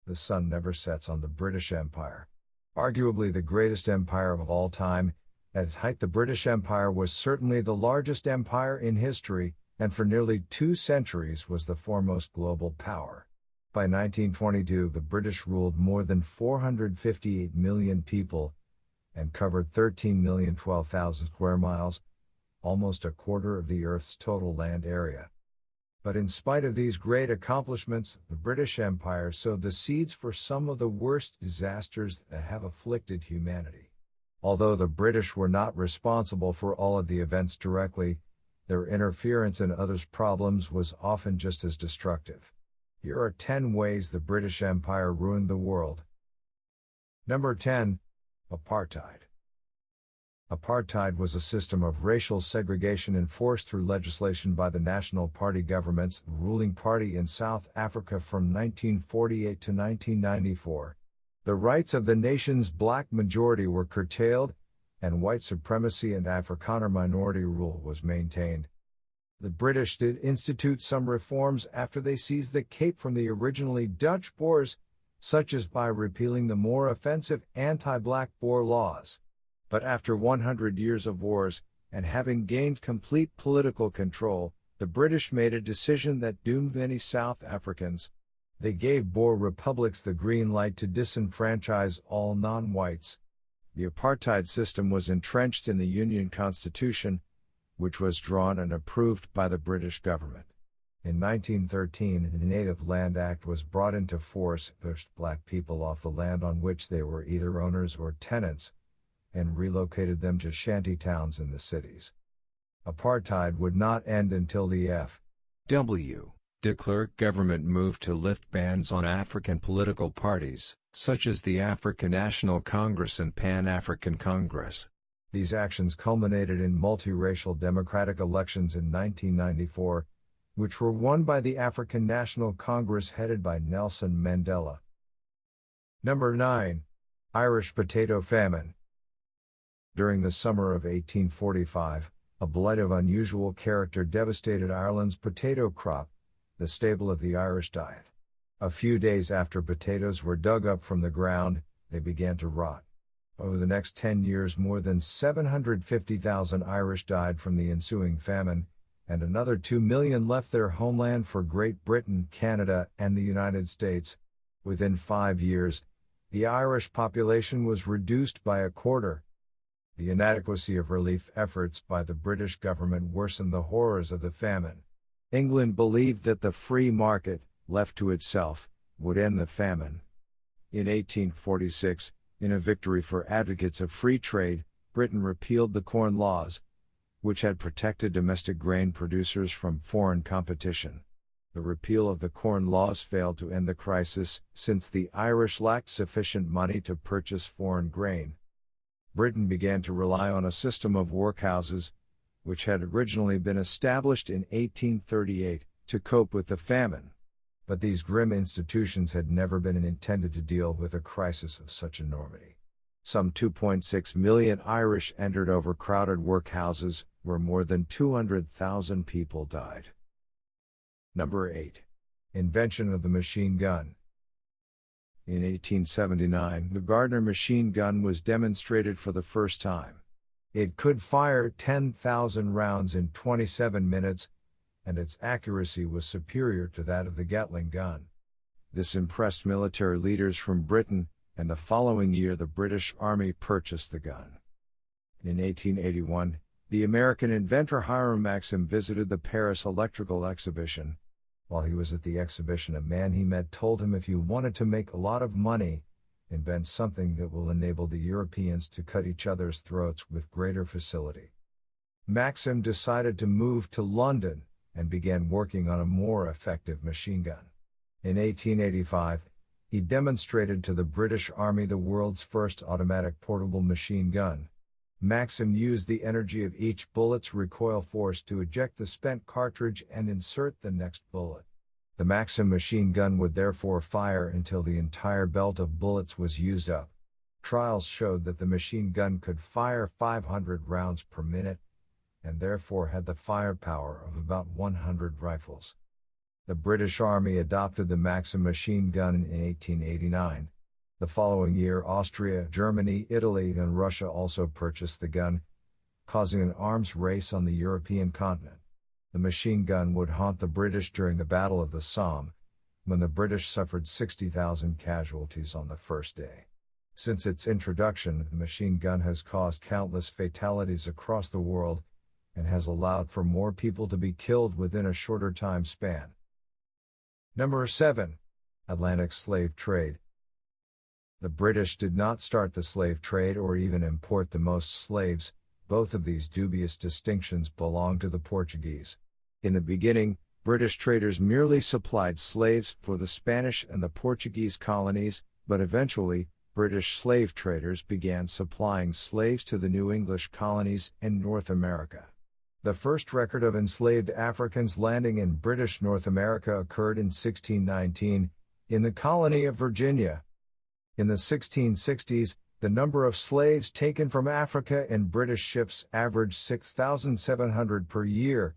The sun never sets on the British Empire. Arguably the greatest empire of all time, at its height the British Empire was certainly the largest empire in history, and for nearly 2 centuries was the foremost global power. By 1922 the British ruled more than 458 million people, and covered 13,012,000 square miles, almost a quarter of the Earth's total land area. But in spite of these great accomplishments, the British Empire sowed the seeds for some of the worst disasters that have afflicted humanity. Although the British were not responsible for all of the events directly, their interference in others' problems was often just as destructive. Here are 10 ways the British Empire ruined the world. Number 10. Apartheid. Apartheid was a system of racial segregation enforced through legislation by the National Party governments, the ruling party in South Africa from 1948 to 1994. The rights of the nation's black majority were curtailed, and white supremacy and Afrikaner minority rule was maintained. The British did institute some reforms after they seized the Cape from the originally Dutch Boers, such as by repealing the more offensive anti-black Boer laws. But after 100 years of wars, and having gained complete political control, the British made a decision that doomed many South Africans. They gave Boer republics the green light to disenfranchise all non-whites. The apartheid system was entrenched in the Union Constitution, which was drawn and approved by the British government. In 1913, the Native Land Act was brought into force, pushed black people off the land on which they were either owners or tenants, and relocated them to shanty towns in the cities. Apartheid would not end until the F.W. de Klerk government moved to lift bans on African political parties, such as the African National Congress and Pan-African Congress. These actions culminated in multiracial democratic elections in 1994, which were won by the African National Congress headed by Nelson Mandela. Number 9. Irish Potato Famine. During the summer of 1845, a blight of unusual character devastated Ireland's potato crop, the staple of the Irish diet. A few days after potatoes were dug up from the ground, they began to rot. Over the next 10 years more than 750,000 Irish died from the ensuing famine, and another 2 million left their homeland for Great Britain, Canada, and the United States. Within 5 years, the Irish population was reduced by a quarter. The inadequacy of relief efforts by the British government worsened the horrors of the famine. England believed that the free market, left to itself, would end the famine. In 1846, in a victory for advocates of free trade, Britain repealed the Corn Laws, which had protected domestic grain producers from foreign competition. The repeal of the Corn Laws failed to end the crisis, since the Irish lacked sufficient money to purchase foreign grain. Britain began to rely on a system of workhouses, which had originally been established in 1838, to cope with the famine. But these grim institutions had never been intended to deal with a crisis of such enormity. Some 2.6 million Irish entered overcrowded workhouses, where more than 200,000 people died. Number 8. Invention of the machine gun. In 1879, the Gardner machine gun was demonstrated for the first time. It could fire 10,000 rounds in 27 minutes, and its accuracy was superior to that of the Gatling gun. This impressed military leaders from Britain, and the following year the British Army purchased the gun. In 1881, the American inventor Hiram Maxim visited the Paris Electrical Exhibition. While he was at the exhibition, a man he met told him, if you wanted to make a lot of money, invent something that will enable the Europeans to cut each other's throats with greater facility. Maxim decided to move to London, and began working on a more effective machine gun. In 1885, he demonstrated to the British Army the world's first automatic portable machine gun. Maxim used the energy of each bullet's recoil force to eject the spent cartridge and insert the next bullet. The Maxim machine gun would therefore fire until the entire belt of bullets was used up. Trials showed that the machine gun could fire 500 rounds per minute, and therefore had the firepower of about 100 rifles. The British Army adopted the Maxim machine gun in 1889. The following year, Austria, Germany, Italy, and Russia also purchased the gun, causing an arms race on the European continent. The machine gun would haunt the British during the Battle of the Somme, when the British suffered 60,000 casualties on the first day. Since its introduction, the machine gun has caused countless fatalities across the world, and has allowed for more people to be killed within a shorter time span. Number 7. Atlantic slave trade. The British did not start the slave trade or even import the most slaves. Both of these dubious distinctions belong to the Portuguese. In the beginning, British traders merely supplied slaves for the Spanish and the Portuguese colonies, but eventually, British slave traders began supplying slaves to the new English colonies in North America. The first record of enslaved Africans landing in British North America occurred in 1619, in the colony of Virginia. In the 1660s, the number of slaves taken from Africa in British ships averaged 6,700 per year.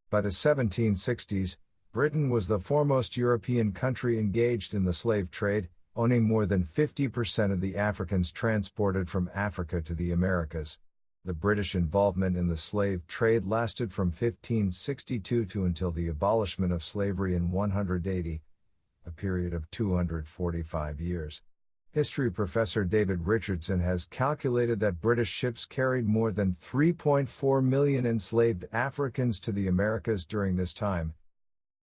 By the 1760s, Britain was the foremost European country engaged in the slave trade, owning more than 50% of the Africans transported from Africa to the Americas. The British involvement in the slave trade lasted from 1562 to until the abolishment of slavery in 180, a period of 245 years. History professor David Richardson has calculated that British ships carried more than 3.4 million enslaved Africans to the Americas during this time.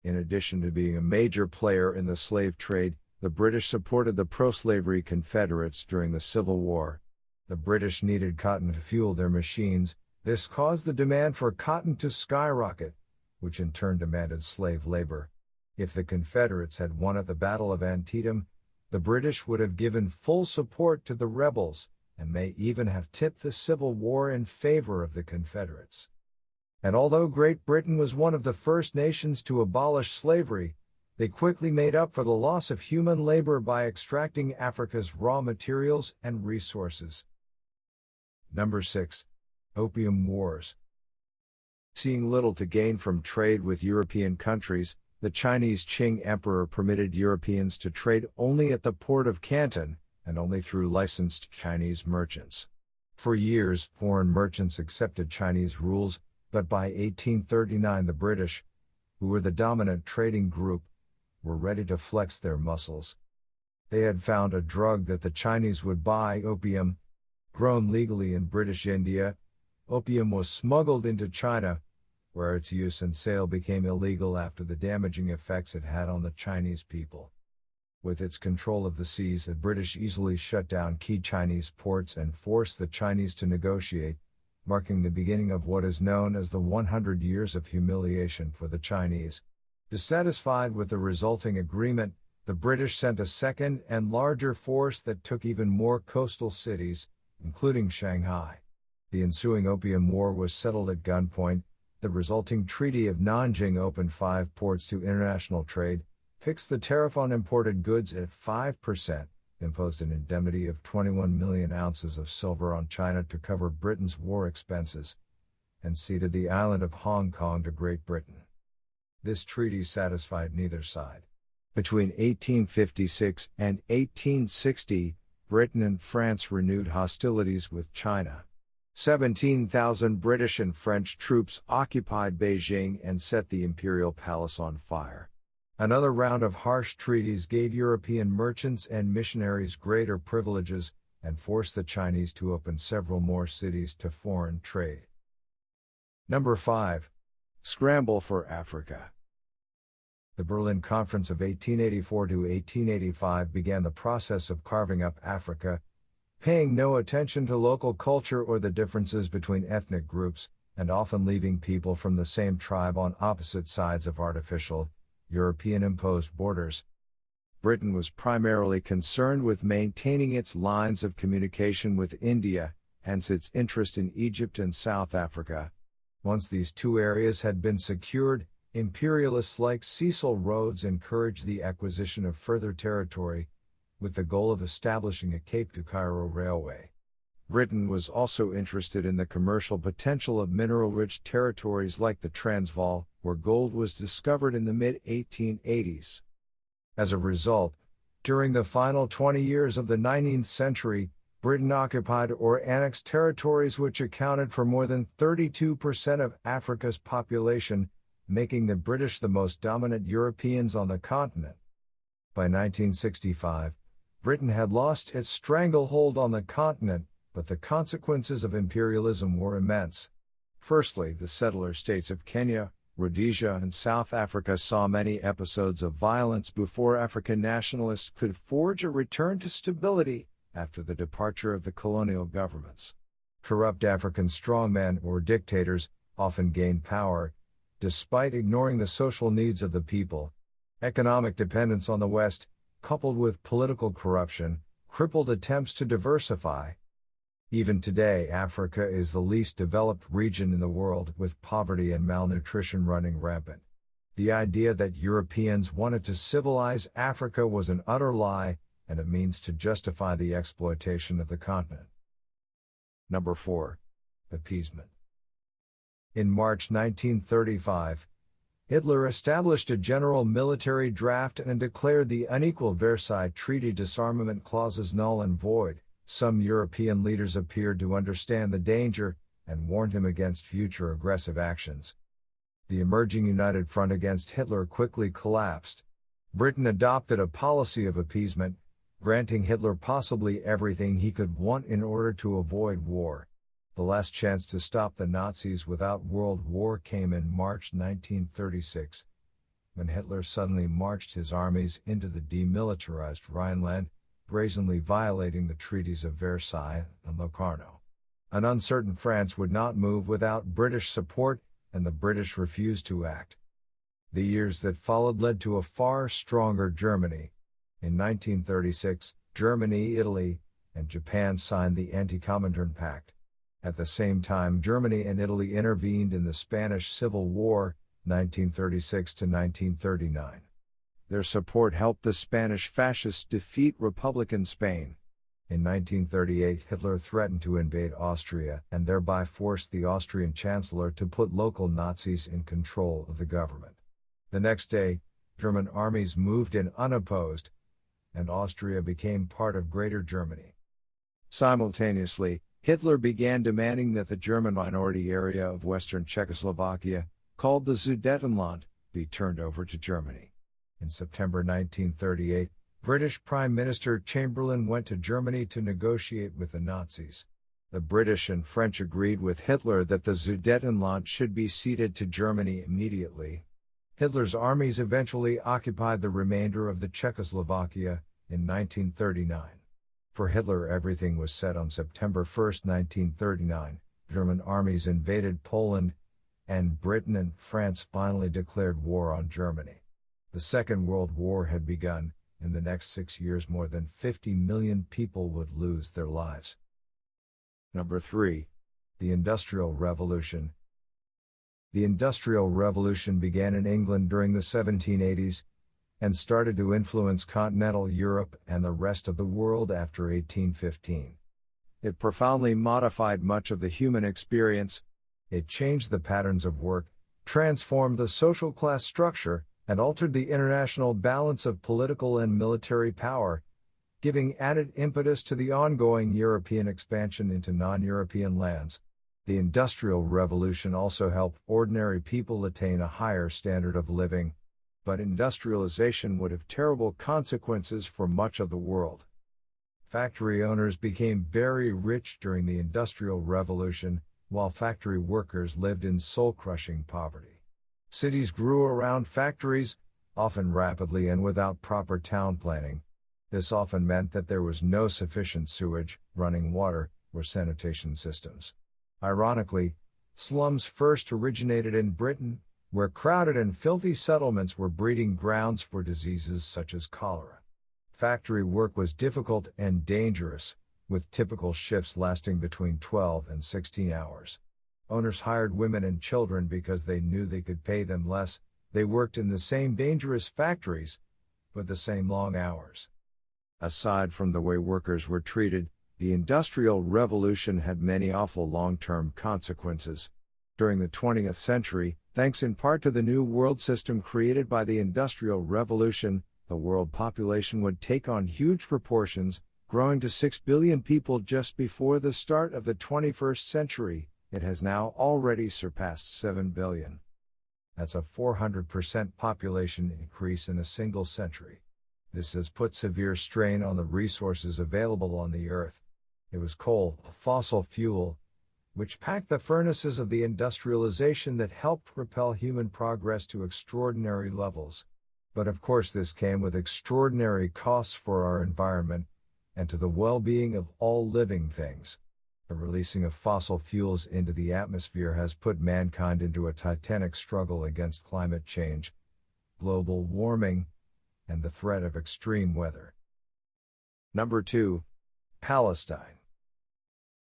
In addition to being a major player in the slave trade, the British supported the pro-slavery Confederates during the Civil War. The British needed cotton to fuel their machines. This caused the demand for cotton to skyrocket, which in turn demanded slave labor. If the Confederates had won at the Battle of Antietam, the British would have given full support to the rebels, and may even have tipped the Civil War in favor of the Confederates. And although Great Britain was one of the first nations to abolish slavery, they quickly made up for the loss of human labor by extracting Africa's raw materials and resources. Number 6. Opium Wars. Seeing little to gain from trade with European countries, the Chinese Qing Emperor permitted Europeans to trade only at the port of Canton, and only through licensed Chinese merchants. For years, foreign merchants accepted Chinese rules, but by 1839 the British, who were the dominant trading group, were ready to flex their muscles. They had found a drug that the Chinese would buy, opium. Grown legally in British India, opium was smuggled into China, where its use and sale became illegal after the damaging effects it had on the Chinese people. With its control of the seas, the British easily shut down key Chinese ports and forced the Chinese to negotiate, marking the beginning of what is known as the 100 Years of Humiliation for the Chinese. Dissatisfied with the resulting agreement, the British sent a second and larger force that took even more coastal cities, including Shanghai. The ensuing Opium War was settled at gunpoint. The resulting Treaty of Nanjing opened 5 ports to international trade, fixed the tariff on imported goods at 5%, imposed an indemnity of 21 million ounces of silver on China to cover Britain's war expenses, and ceded the island of Hong Kong to Great Britain. This treaty satisfied neither side. Between 1856 and 1860, Britain and France renewed hostilities with China. 17,000 British and French troops occupied Beijing and set the imperial palace on fire. Another round of harsh treaties gave European merchants and missionaries greater privileges, and forced the Chinese to open several more cities to foreign trade. Number 5. Scramble for Africa. The Berlin Conference of 1884 to 1885 began the process of carving up Africa, paying no attention to local culture or the differences between ethnic groups, and often leaving people from the same tribe on opposite sides of artificial, European-imposed borders. Britain was primarily concerned with maintaining its lines of communication with India, hence its interest in Egypt and South Africa. Once these two areas had been secured, imperialists like Cecil Rhodes encouraged the acquisition of further territory, with the goal of establishing a Cape to Cairo railway. Britain was also interested in the commercial potential of mineral-rich territories like the Transvaal, where gold was discovered in the mid-1880s. As a result, during the final 20 years of the 19th century, Britain occupied or annexed territories which accounted for more than 32% of Africa's population, making the British the most dominant Europeans on the continent. By 1965, Britain had lost its stranglehold on the continent, but the consequences of imperialism were immense. Firstly, the settler states of Kenya, Rhodesia, and South Africa saw many episodes of violence before African nationalists could forge a return to stability after the departure of the colonial governments. Corrupt African strongmen or dictators often gained power, despite ignoring the social needs of the people. Economic dependence on the West, coupled with political corruption, crippled attempts to diversify. Even today, Africa is the least developed region in the world, with poverty and malnutrition running rampant. The idea that Europeans wanted to civilize Africa was an utter lie, and a means to justify the exploitation of the continent. Number 4. Appeasement. In March 1935, Hitler established a general military draft and declared the unequal Versailles Treaty disarmament clauses null and void. Some European leaders appeared to understand the danger and warned him against future aggressive actions. The emerging United Front against Hitler quickly collapsed. Britain adopted a policy of appeasement, granting Hitler possibly everything he could want in order to avoid war. The last chance to stop the Nazis without World War came in March 1936, when Hitler suddenly marched his armies into the demilitarized Rhineland, brazenly violating the treaties of Versailles and Locarno. An uncertain France would not move without British support, and the British refused to act. The years that followed led to a far stronger Germany. In 1936, Germany, Italy, and Japan signed the Anti-Comintern Pact. At the same time, Germany and Italy intervened in the Spanish Civil War, 1936 to 1939. Their support helped the Spanish fascists defeat Republican Spain. In 1938, Hitler threatened to invade Austria and thereby forced the Austrian Chancellor to put local Nazis in control of the government. The next day, German armies moved in unopposed, and Austria became part of Greater Germany. Simultaneously, Hitler began demanding that the German minority area of western Czechoslovakia, called the Sudetenland, be turned over to Germany. In September 1938, British Prime Minister Chamberlain went to Germany to negotiate with the Nazis. The British and French agreed with Hitler that the Sudetenland should be ceded to Germany immediately. Hitler's armies eventually occupied the remainder of the Czechoslovakia in 1939. For Hitler, everything was set on September 1, 1939. German armies invaded Poland, and Britain and France finally declared war on Germany. The Second World War had begun. In the next 6 years, more than 50 million people would lose their lives. Number 3. The Industrial Revolution. The Industrial Revolution began in England during the 1780s, and started to influence continental Europe and the rest of the world after 1815. It profoundly modified much of the human experience. It changed the patterns of work, transformed the social class structure, and altered the international balance of political and military power, giving added impetus to the ongoing European expansion into non-European lands. The Industrial Revolution also helped ordinary people attain a higher standard of living, but industrialization would have terrible consequences for much of the world. Factory owners became very rich during the Industrial Revolution, while factory workers lived in soul-crushing poverty. Cities grew around factories, often rapidly and without proper town planning. This often meant that there was no sufficient sewage, running water, or sanitation systems. Ironically, slums first originated in Britain, where crowded and filthy settlements were breeding grounds for diseases such as cholera. Factory work was difficult and dangerous, with typical shifts lasting between 12 and 16 hours. Owners hired women and children because they knew they could pay them less. They worked in the same dangerous factories, but the same long hours. Aside from the way workers were treated, The Industrial Revolution had many awful long-term consequences. During the 20th century, thanks in part to the new world system created by the Industrial Revolution, the world population would take on huge proportions, growing to 6 billion people just before the start of the 21st century. It has now already surpassed 7 billion. That's a 400% population increase in a single century. This has put severe strain on the resources available on the earth. It was coal, a fossil fuel, which packed the furnaces of the industrialization that helped propel human progress to extraordinary levels. But of course this came with extraordinary costs for our environment, and to the well-being of all living things. The releasing of fossil fuels into the atmosphere has put mankind into a titanic struggle against climate change, global warming, and the threat of extreme weather. Number 2. Palestine.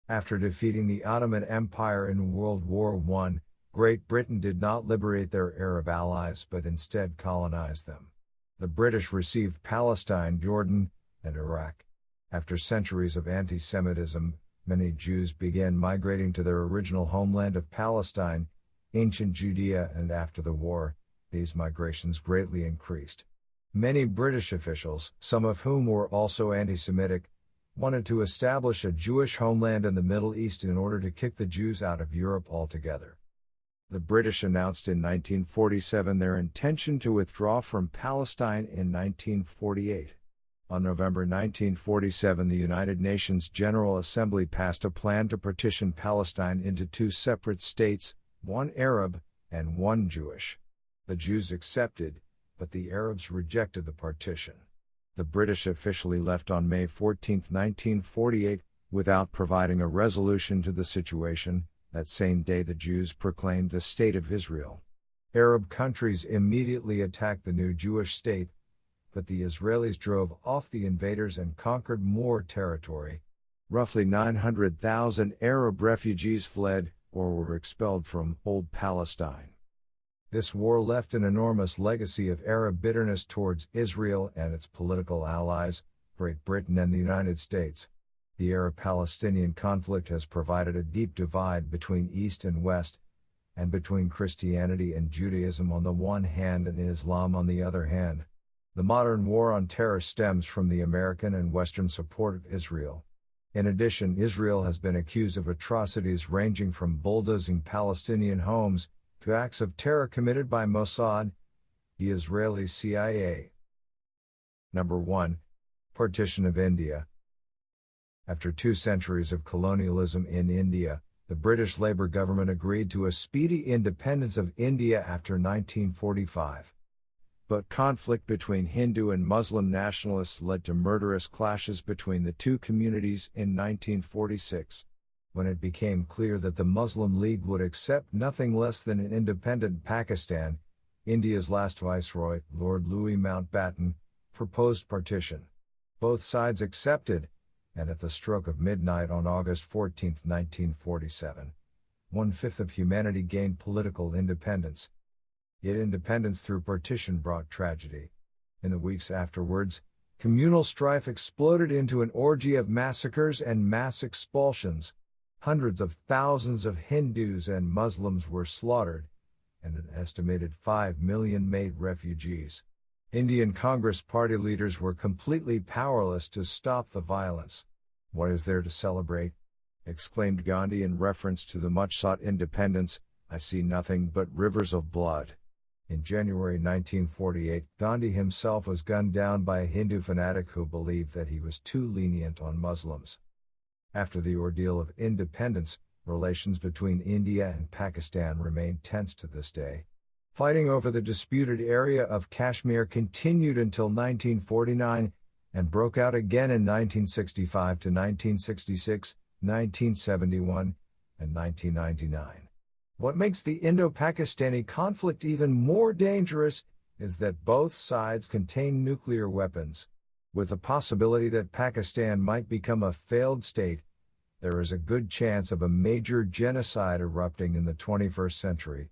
After defeating the Ottoman Empire in World War I, Great Britain did not liberate their Arab allies but instead colonized them. The British received Palestine, Jordan, and Iraq. After centuries of anti-Semitism, many Jews began migrating to their original homeland of Palestine, ancient Judea, and after the war, these migrations greatly increased. Many British officials, some of whom were also anti-Semitic, wanted to establish a Jewish homeland in the Middle East in order to kick the Jews out of Europe altogether. The British announced in 1947 their intention to withdraw from Palestine in 1948. On November 1947, the United Nations General Assembly passed a plan to partition Palestine into 2 separate states, one Arab and one Jewish. The Jews accepted, but the Arabs rejected the partition. The British officially left on May 14, 1948, without providing a resolution to the situation. That same day the Jews proclaimed the State of Israel. Arab countries immediately attacked the new Jewish state, but the Israelis drove off the invaders and conquered more territory. Roughly 900,000 Arab refugees fled, or were expelled from Old Palestine. This war left an enormous legacy of Arab bitterness towards Israel and its political allies, Great Britain and the United States. The Arab-Palestinian conflict has provided a deep divide between East and West, and between Christianity and Judaism on the one hand and Islam on the other hand. The modern war on terror stems from the American and Western support of Israel. In addition, Israel has been accused of atrocities ranging from bulldozing Palestinian homes to acts of terror committed by Mossad, the Israeli CIA. Number 1. Partition of India. After 2 centuries of colonialism in India, the British Labour government agreed to a speedy independence of India after 1945. But conflict between Hindu and Muslim nationalists led to murderous clashes between the two communities in 1946. When it became clear that the Muslim League would accept nothing less than an independent Pakistan, India's last viceroy, Lord Louis Mountbatten, proposed partition. Both sides accepted, and at the stroke of midnight on August 14, 1947, 1/5 of humanity gained political independence. Yet independence through partition brought tragedy. In the weeks afterwards, communal strife exploded into an orgy of massacres and mass expulsions. Hundreds of thousands of Hindus and Muslims were slaughtered, and an estimated 5 million made refugees. Indian Congress party leaders were completely powerless to stop the violence. "What is there to celebrate?" exclaimed Gandhi in reference to the much-sought independence. "I see nothing but rivers of blood." In January 1948, Gandhi himself was gunned down by a Hindu fanatic who believed that he was too lenient on Muslims. After the ordeal of independence, relations between India and Pakistan remain tense to this day. Fighting over the disputed area of Kashmir continued until 1949, and broke out again in 1965 to 1966, 1971, and 1999. What makes the Indo-Pakistani conflict even more dangerous is that both sides contain nuclear weapons. With the possibility that Pakistan might become a failed state, there is a good chance of a major genocide erupting in the 21st century.